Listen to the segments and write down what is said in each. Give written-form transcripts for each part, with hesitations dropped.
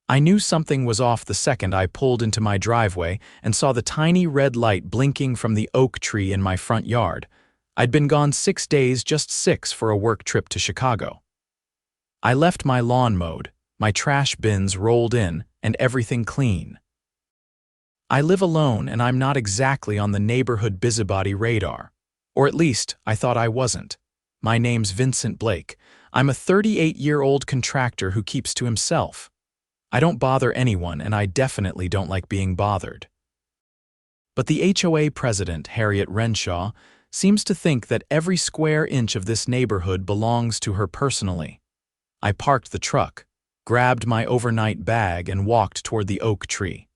I knew something was off the second I pulled into my driveway and saw the tiny red light blinking from the oak tree in my front yard. I'd been gone 6 days, just 6 for a work trip to Chicago. I left my lawn mowed, my trash bins rolled in, and everything clean. I live alone and I'm not exactly on the neighborhood busybody radar. Or at least, I thought I wasn't. My name's Vincent Blake. I'm a 38-year-old contractor who keeps to himself. I don't bother anyone, and I definitely don't like being bothered. But the HOA president, Harriet Renshaw, seems to think that every square inch of this neighborhood belongs to her personally. I parked the truck, grabbed my overnight bag, and walked toward the oak tree.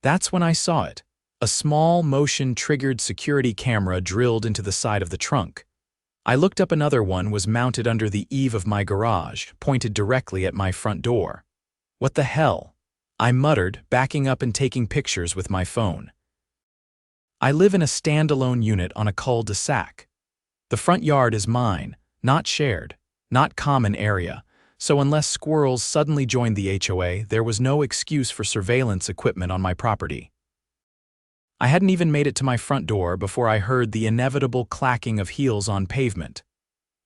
That's when I saw it. A small, motion-triggered security camera drilled into the side of the trunk. I looked up. Another one was mounted under the eave of my garage, pointed directly at my front door. What the hell? I muttered, backing up and taking pictures with my phone. I live in a standalone unit on a cul-de-sac. The front yard is mine, not shared, not common area, so unless squirrels suddenly joined the HOA, there was no excuse for surveillance equipment on my property. I hadn't even made it to my front door before I heard the inevitable clacking of heels on pavement.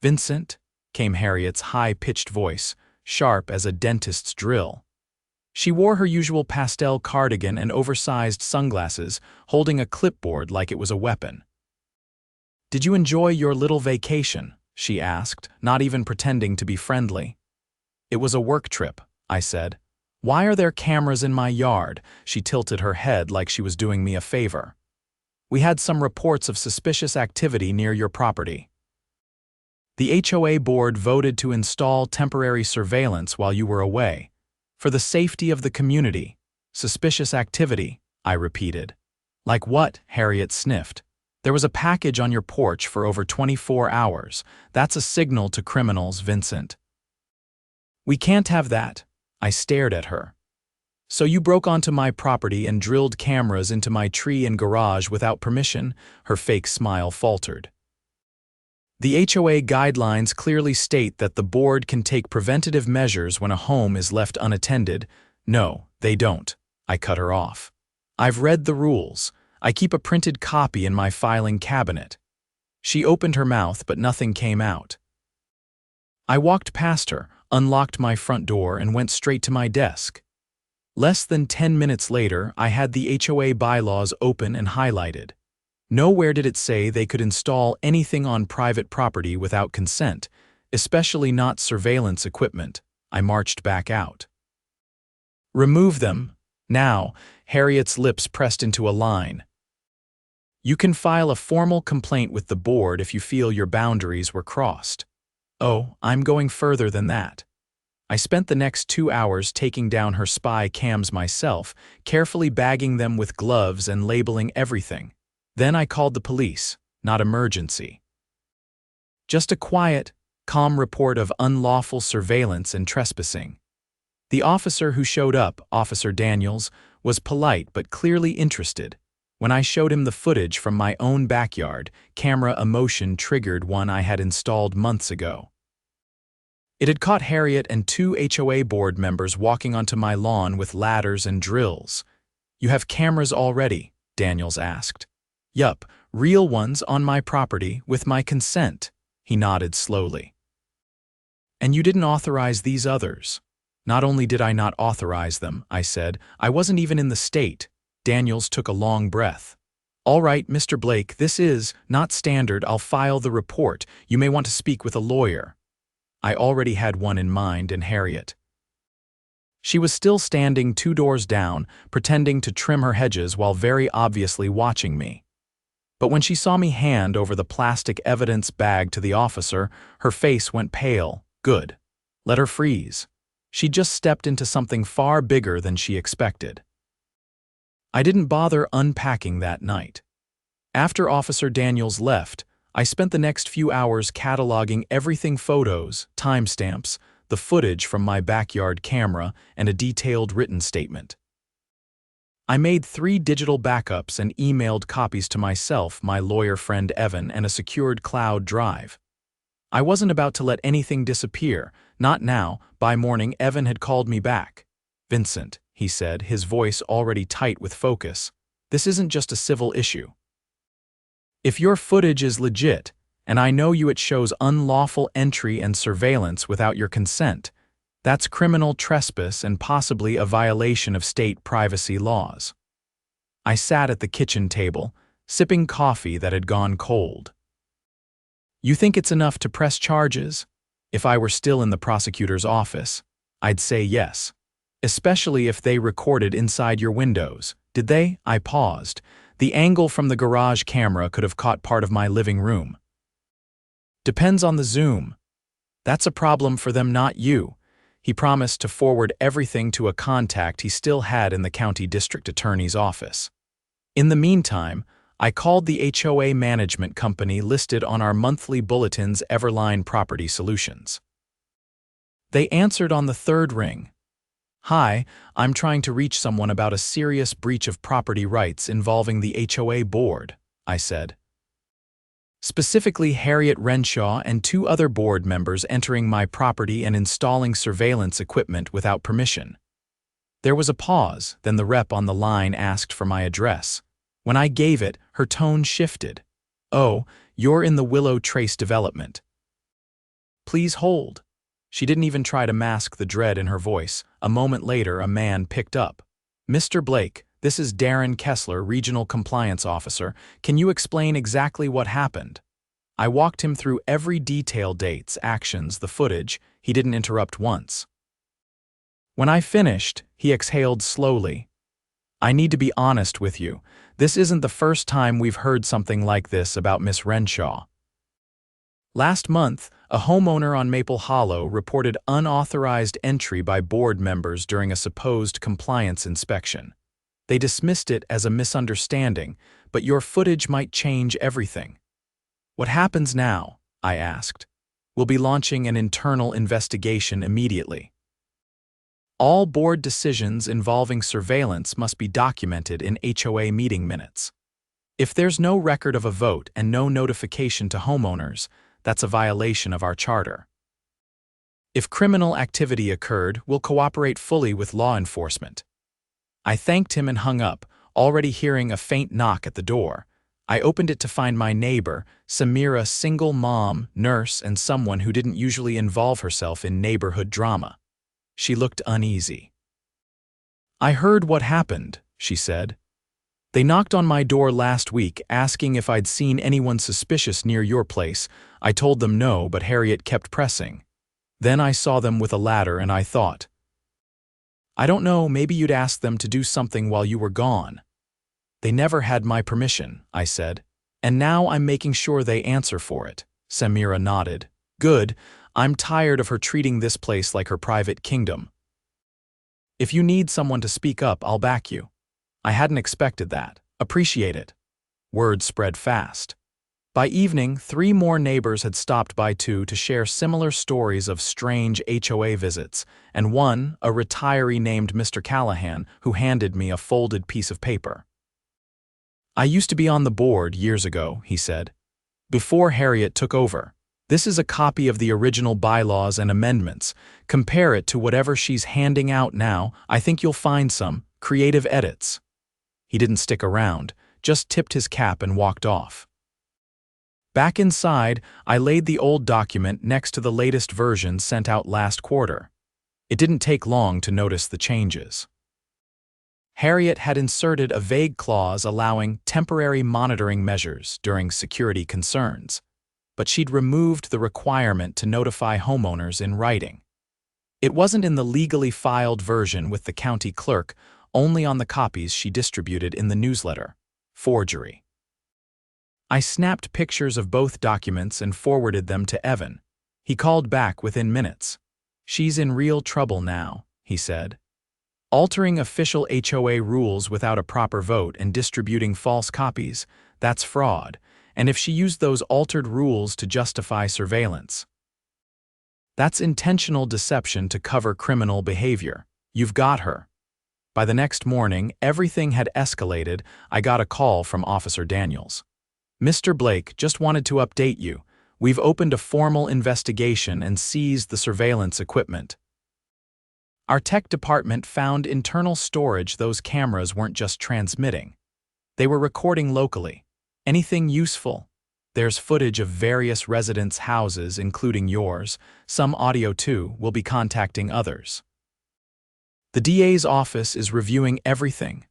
"Vincent," came Harriet's high-pitched voice, sharp as a dentist's drill. She wore her usual pastel cardigan and oversized sunglasses, holding a clipboard like it was a weapon. "Did you enjoy your little vacation?" she asked, not even pretending to be friendly. "It was a work trip," I said. "Why are there cameras in my yard?" She tilted her head like she was doing me a favor. "We had some reports of suspicious activity near your property. The HOA board voted to install temporary surveillance while you were away. For the safety of the community." "Suspicious activity," I repeated. "Like what?" Harriet sniffed. "There was a package on your porch for over 24 hours. That's a signal to criminals, Vincent." "We can't have that." I stared at her. "So you broke onto my property and drilled cameras into my tree and garage without permission?" Her fake smile faltered. "The HOA guidelines clearly state that the board can take preventative measures when a home is left unattended." "No, they don't," I cut her off. "I've read the rules. I keep a printed copy in my filing cabinet." She opened her mouth, but nothing came out. I walked past her, unlocked my front door, and went straight to my desk. Less than 10 minutes later, I had the HOA bylaws open and highlighted. Nowhere did it say they could install anything on private property without consent, especially not surveillance equipment. I marched back out. "Remove them. Now." Harriet's lips pressed into a line. "You can file a formal complaint with the board if you feel your boundaries were crossed." "Oh, I'm going further than that." I spent the next 2 hours taking down her spy cams myself, carefully bagging them with gloves and labeling everything. Then I called the police. Not emergency. Just a quiet, calm report of unlawful surveillance and trespassing. The officer who showed up, Officer Daniels, was polite but clearly interested. When I showed him the footage from my own backyard, camera emotion triggered one I had installed months ago. It had caught Harriet and 2 HOA board members walking onto my lawn with ladders and drills. "You have cameras already?" Daniels asked. "Yup, real ones on my property with my consent." He nodded slowly. "And you didn't authorize these others?" "Not only did I not authorize them," I said, "I wasn't even in the state." Daniels took a long breath. "All right, Mr. Blake, this is not standard. I'll file the report. You may want to speak with a lawyer." I already had one in mind, and Harriet. She was still standing 2 doors down, pretending to trim her hedges while very obviously watching me. But when she saw me hand over the plastic evidence bag to the officer, her face went pale. Good. Let her freeze. She just stepped into something far bigger than she expected. I didn't bother unpacking that night. After Officer Daniels left, I spent the next few hours cataloging everything: photos, timestamps, the footage from my backyard camera, and a detailed written statement. I made 3 digital backups and emailed copies to myself, my lawyer friend Evan, and a secured cloud drive. I wasn't about to let anything disappear, not now. By morning, Evan had called me back. Vincent, he said, his voice already tight with focus, this isn't just a civil issue. If your footage is legit, and I know it shows unlawful entry and surveillance without your consent, that's criminal trespass and possibly a violation of state privacy laws. I sat at the kitchen table, sipping coffee that had gone cold. You think it's enough to press charges? If I were still in the prosecutor's office, I'd say yes. Especially if they recorded inside your windows. Did they? I paused. The angle from the garage camera could have caught part of my living room. Depends on the zoom. That's a problem for them, not you. He promised to forward everything to a contact he still had in the county district attorney's office. In the meantime, I called the HOA management company listed on our monthly bulletin's Everline Property Solutions. They answered on the third ring. Hi, I'm trying to reach someone about a serious breach of property rights involving the HOA board, I said. Specifically Harriet Renshaw and 2 other board members entering my property and installing surveillance equipment without permission. There was a pause, then the rep on the line asked for my address. When I gave it, her tone shifted. Oh, you're in the Willow Trace development. Please hold. She didn't even try to mask the dread in her voice. A moment later, a man picked up. Mr. Blake, this is Darren Kessler, Regional Compliance Officer. Can you explain exactly what happened? I walked him through every detail, dates, actions, the footage. He didn't interrupt once. When I finished, he exhaled slowly. I need to be honest with you. This isn't the first time we've heard something like this about Miss Renshaw. Last month, a homeowner on Maple Hollow reported unauthorized entry by board members during a supposed compliance inspection. They dismissed it as a misunderstanding, but your footage might change everything. What happens now? I asked. We'll be launching an internal investigation immediately. All board decisions involving surveillance must be documented in HOA meeting minutes. If there's no record of a vote and no notification to homeowners, that's a violation of our charter. If criminal activity occurred, we'll cooperate fully with law enforcement. I thanked him and hung up, already hearing a faint knock at the door. I opened it to find my neighbor, Samira, single mom, nurse, and someone who didn't usually involve herself in neighborhood drama. She looked uneasy. I heard what happened, she said. They knocked on my door last week asking if I'd seen anyone suspicious near your place. I told them no, but Harriet kept pressing. Then I saw them with a ladder and I thought, I don't know, maybe you'd ask them to do something while you were gone. They never had my permission, I said. And now I'm making sure they answer for it. Samira nodded. Good, I'm tired of her treating this place like her private kingdom. If you need someone to speak up, I'll back you. I hadn't expected that. Appreciate it. Word spread fast. By evening, 3 more neighbors had stopped by to share similar stories of strange HOA visits, and one, a retiree named Mr. Callahan, who handed me a folded piece of paper. I used to be on the board years ago, he said, before Harriet took over. This is a copy of the original bylaws and amendments. Compare it to whatever she's handing out now. I think you'll find some creative edits. He didn't stick around, just tipped his cap and walked off. Back inside, I laid the old document next to the latest version sent out last quarter. It didn't take long to notice the changes. Harriet had inserted a vague clause allowing temporary monitoring measures during security concerns, but she'd removed the requirement to notify homeowners in writing. It wasn't in the legally filed version with the county clerk, only on the copies she distributed in the newsletter. Forgery. I snapped pictures of both documents and forwarded them to Evan. He called back within minutes. She's in real trouble now, he said. Altering official HOA rules without a proper vote and distributing false copies, that's fraud, and if she used those altered rules to justify surveillance, that's intentional deception to cover criminal behavior. You've got her. By the next morning, everything had escalated. I got a call from Officer Daniels. Mr. Blake, just wanted to update you. We've opened a formal investigation and seized the surveillance equipment. Our tech department found internal storage those cameras weren't just transmitting. They were recording locally. Anything useful? There's footage of various residents' houses, including yours. Some audio too. We'll be contacting others. The DA's office is reviewing everything.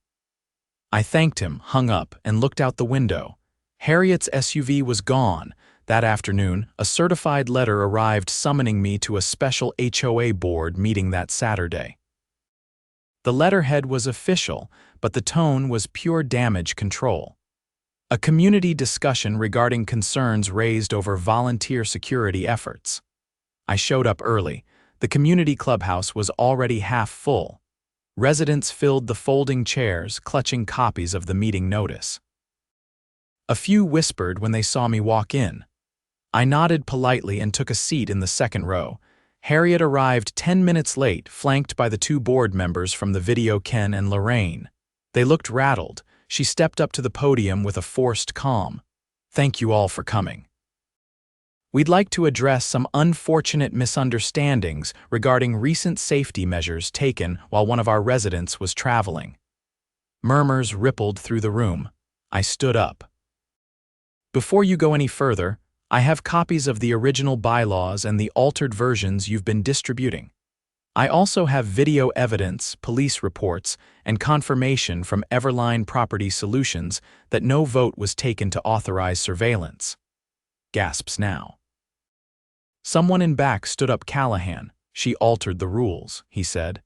I thanked him, hung up, and looked out the window. Harriet's SUV was gone. That afternoon, a certified letter arrived summoning me to a special HOA board meeting that Saturday. The letterhead was official, but the tone was pure damage control. A community discussion regarding concerns raised over volunteer security efforts. I showed up early. The community clubhouse was already half full. Residents filled the folding chairs, clutching copies of the meeting notice. A few whispered when they saw me walk in. I nodded politely and took a seat in the second row. Harriet arrived 10 minutes late, flanked by the two board members from the video, Ken and Lorraine. They looked rattled. She stepped up to the podium with a forced calm. "Thank you all for coming. We'd like to address some unfortunate misunderstandings regarding recent safety measures taken while one of our residents was traveling." Murmurs rippled through the room. I stood up. "Before you go any further, I have copies of the original bylaws and the altered versions you've been distributing. I also have video evidence, police reports, and confirmation from Everline Property Solutions that no vote was taken to authorize surveillance." Gasps now. Someone in back stood up. "Callahan. She altered the rules," he said.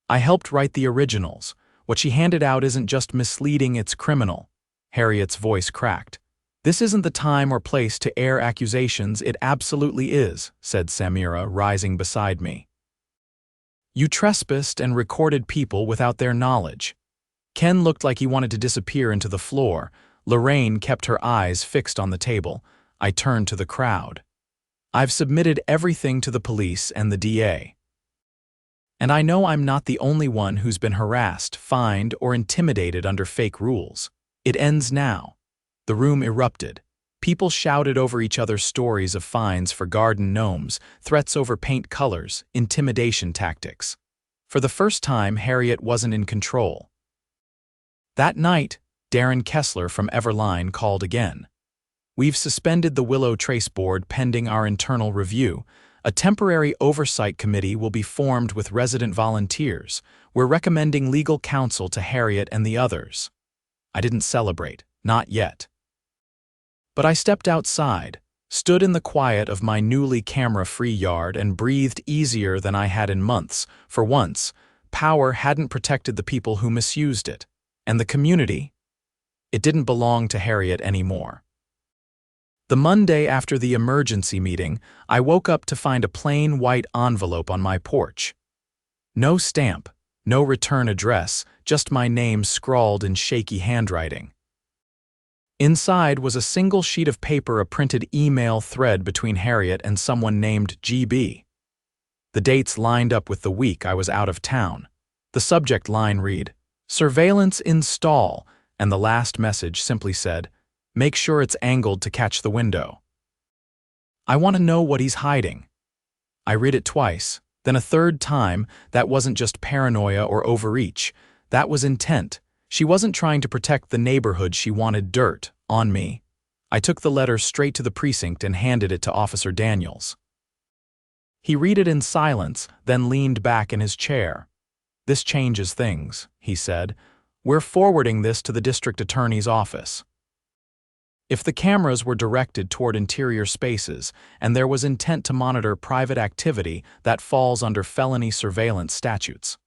"I helped write the originals. What she handed out isn't just misleading, it's criminal." Harriet's voice cracked. "This isn't the time or place to air accusations. It absolutely is," said Samira, rising beside me. "You trespassed and recorded people without their knowledge." Ken looked like he wanted to disappear into the floor. Lorraine kept her eyes fixed on the table. I turned to the crowd. "I've submitted everything to the police and the DA. And I know I'm not the only one who's been harassed, fined, or intimidated under fake rules. It ends now." The room erupted. People shouted over each other's stories of fines for garden gnomes, threats over paint colors, intimidation tactics. For the first time, Harriet wasn't in control. That night, Darren Kessler from Everline called again. "We've suspended the Willow Trace Board pending our internal review. A temporary oversight committee will be formed with resident volunteers. We're recommending legal counsel to Harriet and the others." I didn't celebrate, not yet. But I stepped outside, stood in the quiet of my newly camera-free yard, and breathed easier than I had in months. For once, power hadn't protected the people who misused it. And the community? It didn't belong to Harriet anymore. The Monday after the emergency meeting, I woke up to find a plain white envelope on my porch. No stamp, no return address, just my name scrawled in shaky handwriting. Inside was a single sheet of paper, a printed email thread between Harriet and someone named GB. The dates lined up with the week I was out of town. The subject line read, "Surveillance install," and the last message simply said, "Make sure it's angled to catch the window." I want to know what he's hiding. I read it twice, then a third time. That wasn't just paranoia or overreach. That was intent. She wasn't trying to protect the neighborhood, she wanted dirt on me. I took the letter straight to the precinct and handed it to Officer Daniels. He read it in silence, then leaned back in his chair. "This changes things," he said. "We're forwarding this to the district attorney's office." If the cameras were directed toward interior spaces and there was intent to monitor private activity, that falls under felony surveillance statutes.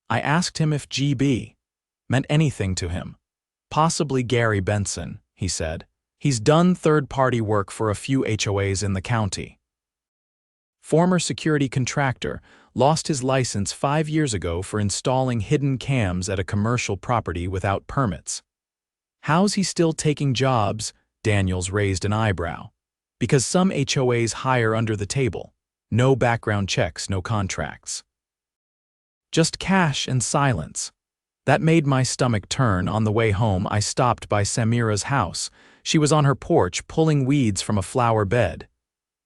I asked him if GB meant anything to him. "Possibly Gary Benson," he said. "He's done third-party work for a few HOAs in the county. Former security contractor, lost his license 5 years ago for installing hidden cams at a commercial property without permits." "How's he still taking jobs?" Daniels raised an eyebrow. "Because some HOAs hire under the table. No background checks, no contracts. Just cash and silence." That made my stomach turn. On the way home, I stopped by Samira's house. She was on her porch pulling weeds from a flower bed.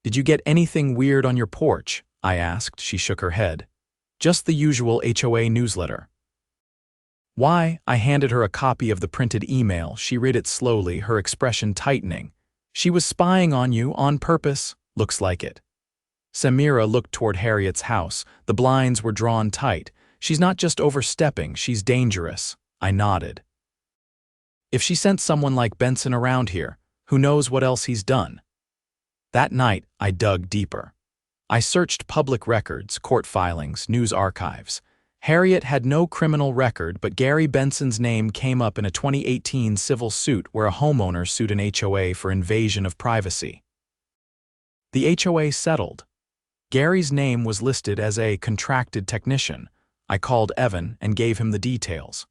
"Did you get anything weird on your porch?" I asked. She shook her head. Just the usual HOA newsletter. Why? I handed her a copy of the printed email. She read it slowly, her expression tightening. She was spying on you on purpose. Looks like it. Samira looked toward Harriet's house. The blinds were drawn tight. She's not just overstepping, she's dangerous. I nodded. If she sent someone like Benson around here, who knows what else he's done? That night, I dug deeper. I searched public records, court filings, news archives. Harriet had no criminal record, but Gary Benson's name came up in a 2018 civil suit where a homeowner sued an HOA for invasion of privacy. The HOA settled. Gary's name was listed as a contracted technician. I called Evan and gave him the details.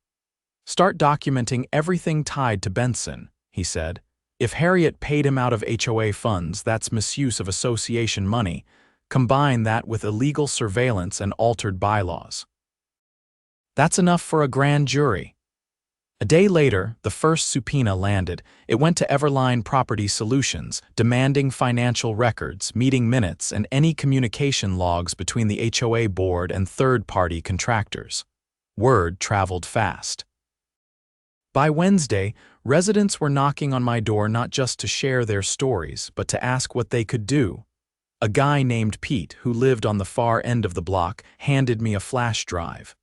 Start documenting everything tied to Benson, he said. If Harriet paid him out of HOA funds, that's misuse of association money. Combine that with illegal surveillance and altered bylaws. That's enough for a grand jury. A day later, the first subpoena landed. It went to Everline Property Solutions, demanding financial records, meeting minutes, and any communication logs between the HOA board and third-party contractors. Word traveled fast. By Wednesday, residents were knocking on my door not just to share their stories, but to ask what they could do. A guy named Pete, who lived on the far end of the block, handed me a flash drive.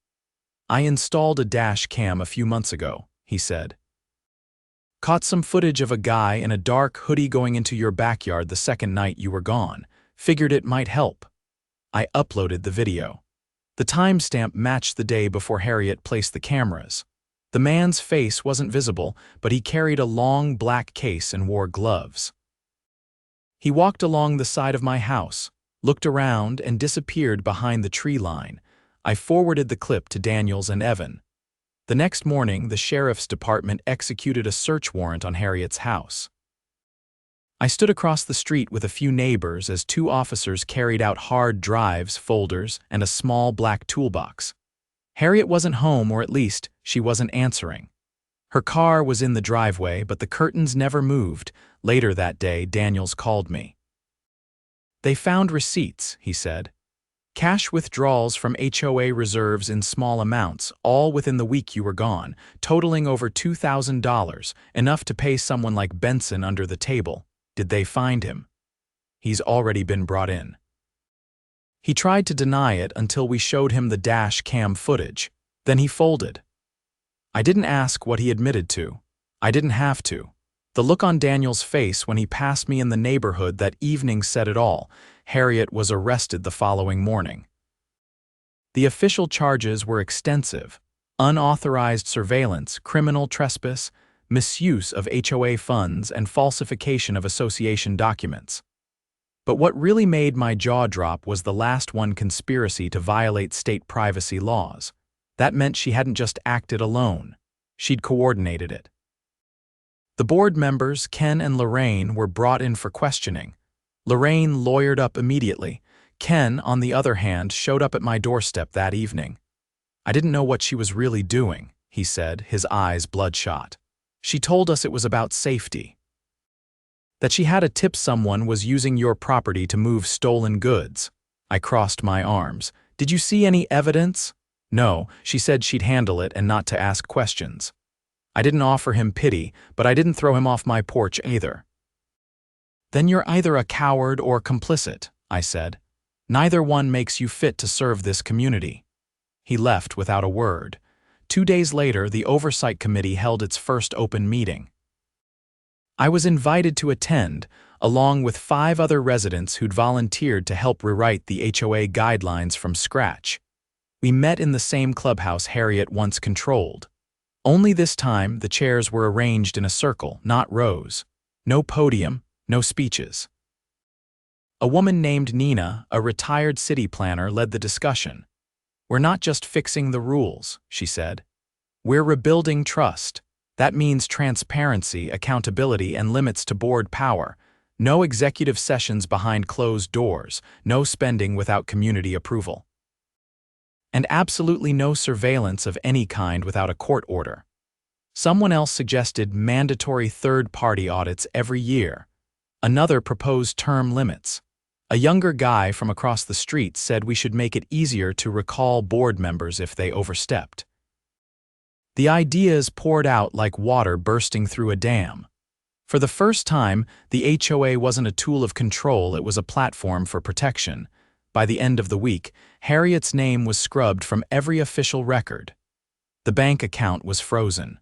I installed a dash cam a few months ago, he said. Caught some footage of a guy in a dark hoodie going into your backyard the second night you were gone. Figured it might help. I uploaded the video. The timestamp matched the day before Harriet placed the cameras. The man's face wasn't visible, but he carried a long black case and wore gloves. He walked along the side of my house, looked around, and disappeared behind the tree line. I forwarded the clip to Daniels and Evan. The next morning, the sheriff's department executed a search warrant on Harriet's house. I stood across the street with a few neighbors as two officers carried out hard drives, folders, and a small black toolbox. Harriet wasn't home, or at least, she wasn't answering. Her car was in the driveway, but the curtains never moved. Later that day, Daniels called me. They found receipts, he said. Cash withdrawals from HOA reserves in small amounts, all within the week you were gone, totaling over $2,000, enough to pay someone like Benson under the table. Did they find him? He's already been brought in. He tried to deny it until we showed him the dash cam footage. Then he folded. I didn't ask what he admitted to. I didn't have to. The look on Daniel's face when he passed me in the neighborhood that evening said it all. Harriet was arrested the following morning. The official charges were extensive: unauthorized surveillance, criminal trespass, misuse of HOA funds, and falsification of association documents. But what really made my jaw drop was the last one: conspiracy to violate state privacy laws. That meant she hadn't just acted alone. She'd coordinated it. The board members, Ken and Lorraine, were brought in for questioning. Lorraine lawyered up immediately. Ken, on the other hand, showed up at my doorstep that evening. I didn't know what she was really doing, he said, his eyes bloodshot. She told us it was about safety. That she had a tip someone was using your property to move stolen goods. I crossed my arms. Did you see any evidence? No, she said she'd handle it and not to ask questions. I didn't offer him pity, but I didn't throw him off my porch either. Then you're either a coward or complicit, I said. Neither one makes you fit to serve this community. He left without a word. 2 days later, the Oversight Committee held its first open meeting. I was invited to attend, along with 5 other residents who'd volunteered to help rewrite the HOA guidelines from scratch. We met in the same clubhouse Harriet once controlled. Only this time, the chairs were arranged in a circle, not rows. No podium, no speeches. A woman named Nina, a retired city planner, led the discussion. We're not just fixing the rules, she said. We're rebuilding trust. That means transparency, accountability, and limits to board power. No executive sessions behind closed doors, no spending without community approval. And absolutely no surveillance of any kind without a court order. Someone else suggested mandatory third-party audits every year. Another proposed term limits. A younger guy from across the street said we should make it easier to recall board members if they overstepped. The ideas poured out like water bursting through a dam. For the first time, the HOA wasn't a tool of control, it was a platform for protection. By the end of the week, Harriet's name was scrubbed from every official record. The bank account was frozen.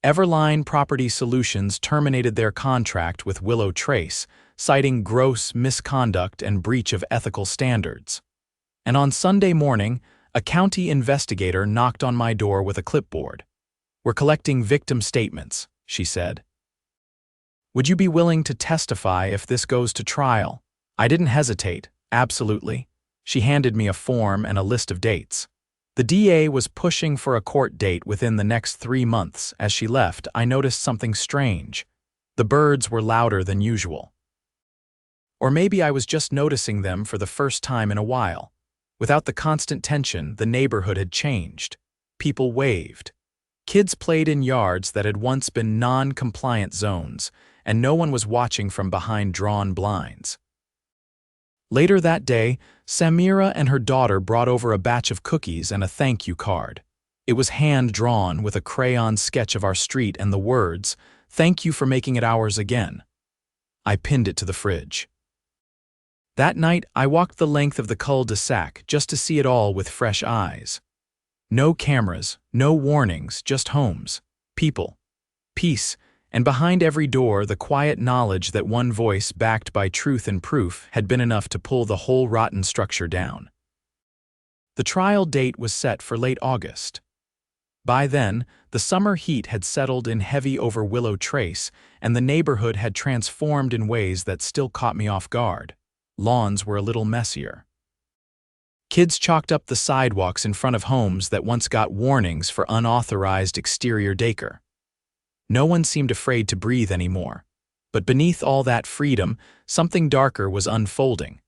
Everline Property Solutions terminated their contract with Willow Trace, citing gross misconduct and breach of ethical standards. And on Sunday morning, a county investigator knocked on my door with a clipboard. "We're collecting victim statements," she said. "Would you be willing to testify if this goes to trial?" I didn't hesitate. Absolutely. She handed me a form and a list of dates. The DA was pushing for a court date within the next 3 months. As she left, I noticed something strange. The birds were louder than usual. Or maybe I was just noticing them for the first time in a while. Without the constant tension, the neighborhood had changed. People waved. Kids played in yards that had once been non-compliant zones, and no one was watching from behind drawn blinds. Later that day, Samira and her daughter brought over a batch of cookies and a thank you card. It was hand-drawn with a crayon sketch of our street and the words, "Thank you for making it ours again." I pinned it to the fridge. That night, I walked the length of the cul-de-sac just to see it all with fresh eyes. No cameras, no warnings, just homes, people, peace, and behind every door the quiet knowledge that one voice backed by truth and proof had been enough to pull the whole rotten structure down. The trial date was set for late August. By then, the summer heat had settled in heavy over Willow Trace, and the neighborhood had transformed in ways that still caught me off guard. Lawns were a little messier. Kids chalked up the sidewalks in front of homes that once got warnings for unauthorized exterior decor. No one seemed afraid to breathe anymore. But beneath all that freedom, something darker was unfolding.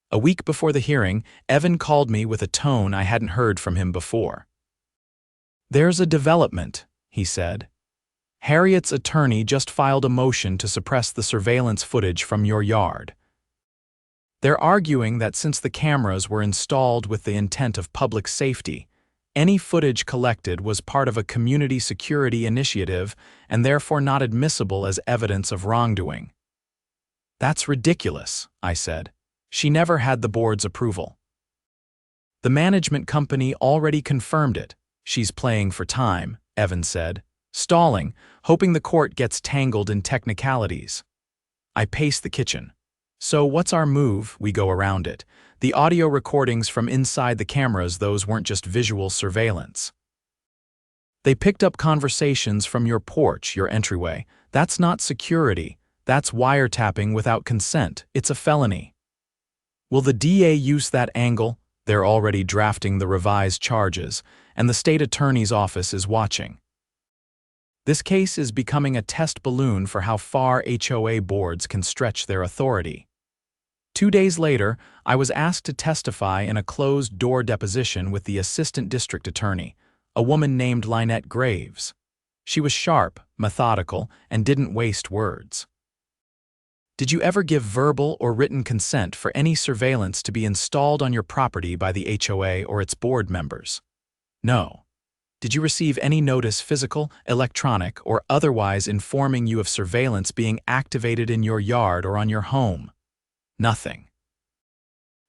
A week before the hearing, Evan called me with a tone I hadn't heard from him before. "There's a development," he said. "Harriet's attorney just filed a motion to suppress the surveillance footage from your yard. They're arguing that since the cameras were installed with the intent of public safety, any footage collected was part of a community security initiative and therefore not admissible as evidence of wrongdoing." "That's ridiculous," I said. "She never had the board's approval." "The management company already confirmed it. She's playing for time," Evan said, stalling, hoping the court gets tangled in technicalities. I paced the kitchen. "So what's our move?" We go around it. "The audio recordings from inside the cameras, those weren't just visual surveillance. They picked up conversations from your porch, your entryway. That's not security. That's wiretapping without consent. It's a felony." "Will the DA use that angle?" They're already drafting the revised charges, and the state attorney's office is watching. This case is becoming a test balloon for how far HOA boards can stretch their authority. 2 days later, I was asked to testify in a closed-door deposition with the assistant district attorney, a woman named Lynette Graves. She was sharp, methodical, and didn't waste words. "Did you ever give verbal or written consent for any surveillance to be installed on your property by the HOA or its board members?" "No." "Did you receive any notice, physical, electronic, or otherwise, informing you of surveillance being activated in your yard or on your home?" "Nothing."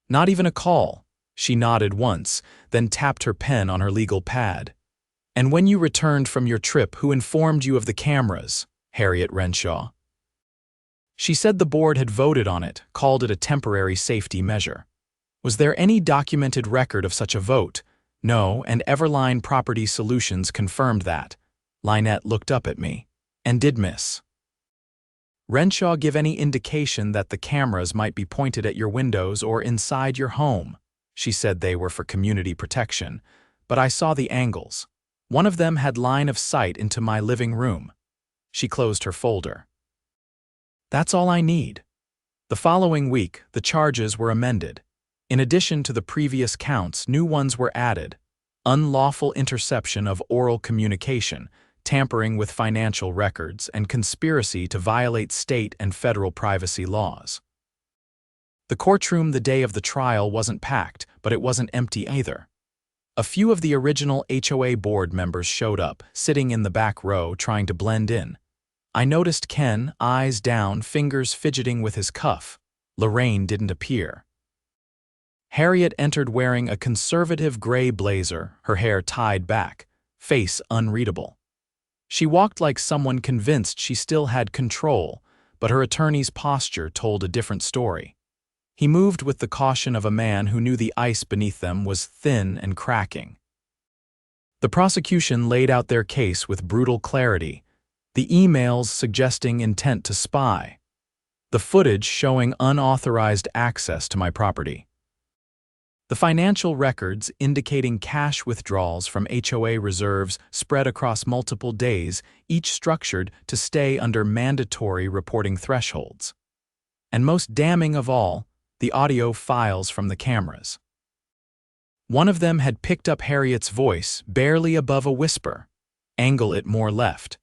"Not even a call?" She nodded once, then tapped her pen on her legal pad. "And when you returned from your trip, who informed you of the cameras?" "Harriet Renshaw." "She said the board had voted on it, called it a temporary safety measure. Was there any documented record of such a vote?" "No, and Everline Property Solutions confirmed that." Lynette looked up at me. "And did Miss Renshaw give any indication that the cameras might be pointed at your windows or inside your home?" She said they were for community protection, but I saw the angles. One of them had line of sight into my living room. She closed her folder. "That's all I need." The following week, the charges were amended. In addition to the previous counts, new ones were added: unlawful interception of oral communication, tampering with financial records, and conspiracy to violate state and federal privacy laws. The courtroom the day of the trial wasn't packed, but it wasn't empty either. A few of the original HOA board members showed up, sitting in the back row trying to blend in. I noticed Ken, eyes down, fingers fidgeting with his cuff. Lorraine didn't appear. Harriet entered wearing a conservative gray blazer, her hair tied back, face unreadable. She walked like someone convinced she still had control, but her attorney's posture told a different story. He moved with the caution of a man who knew the ice beneath them was thin and cracking. The prosecution laid out their case with brutal clarity, the emails suggesting intent to spy, the footage showing unauthorized access to my property, the financial records indicating cash withdrawals from HOA reserves spread across multiple days, each structured to stay under mandatory reporting thresholds. And most damning of all, the audio files from the cameras. One of them had picked up Harriet's voice, barely above a whisper. Angle it more left.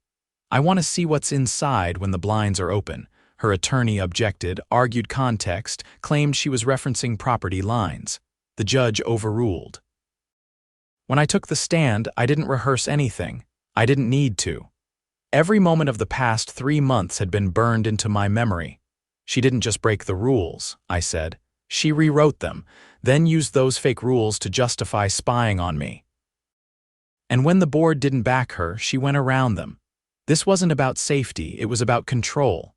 I want to see what's inside when the blinds are open. Her attorney objected, argued context, claimed she was referencing property lines. The judge overruled. When I took the stand, I didn't rehearse anything. I didn't need to. Every moment of the past 3 months had been burned into my memory. She didn't just break the rules, I said. She rewrote them, then used those fake rules to justify spying on me. And when the board didn't back her, she went around them. This wasn't about safety, it was about control.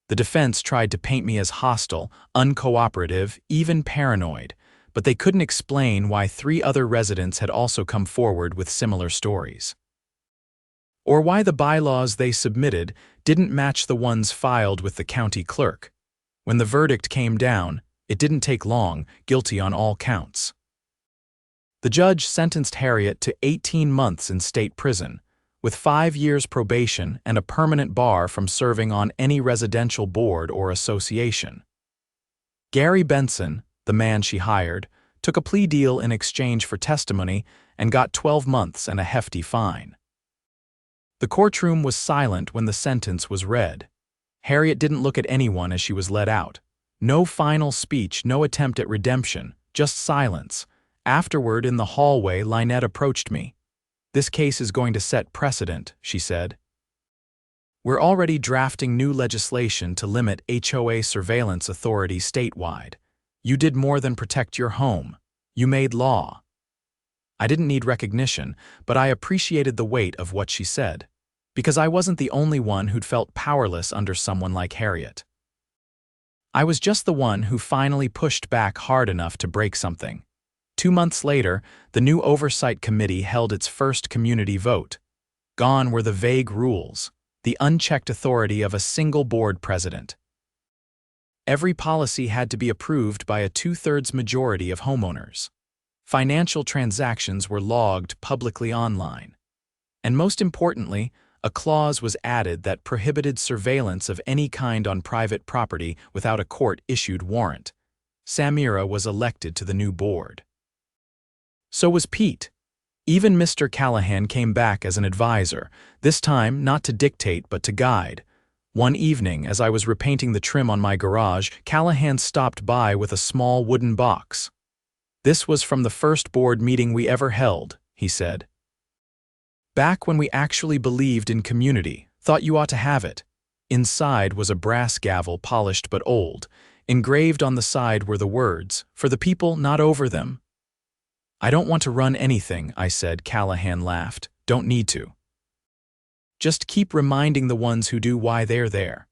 The defense tried to paint me as hostile, uncooperative, even paranoid, but they couldn't explain why 3 other residents had also come forward with similar stories. Or why the bylaws they submitted didn't match the ones filed with the county clerk. When the verdict came down, it didn't take long, guilty on all counts. The judge sentenced Harriet to 18 months in state prison, with 5 years probation and a permanent bar from serving on any residential board or association. Gary Benson, the man she hired, took a plea deal in exchange for testimony and got 12 months and a hefty fine. The courtroom was silent when the sentence was read. Harriet didn't look at anyone as she was let out. No final speech, no attempt at redemption, just silence. Afterward, in the hallway, Lynette approached me. "This case is going to set precedent," she said. "We're already drafting new legislation to limit HOA surveillance authority statewide. You did more than protect your home. You made law." I didn't need recognition, but I appreciated the weight of what she said, because I wasn't the only one who'd felt powerless under someone like Harriet. I was just the one who finally pushed back hard enough to break something. 2 months later, the new Oversight Committee held its first community vote. Gone were the vague rules, the unchecked authority of a single board president. Every policy had to be approved by a 2/3 majority of homeowners. Financial transactions were logged publicly online. And most importantly, a clause was added that prohibited surveillance of any kind on private property without a court-issued warrant. Samira was elected to the new board. So was Pete. Even Mr. Callahan came back as an advisor, this time not to dictate but to guide. One evening, as I was repainting the trim on my garage, Callahan stopped by with a small wooden box. "This was from the first board meeting we ever held," he said. "Back when we actually believed in community, thought you ought to have it." Inside was a brass gavel, polished but old. Engraved on the side were the words, "For the people, not over them." "I don't want to run anything," I said. Callahan laughed. "Don't need to. Just keep reminding the ones who do why they're there."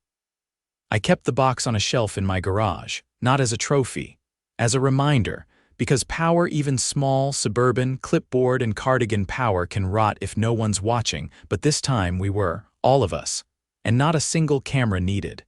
I kept the box on a shelf in my garage, not as a trophy, as a reminder, because power, even small, suburban, clipboard and cardigan power, can rot if no one's watching, but this time we were, all of us, and not a single camera needed.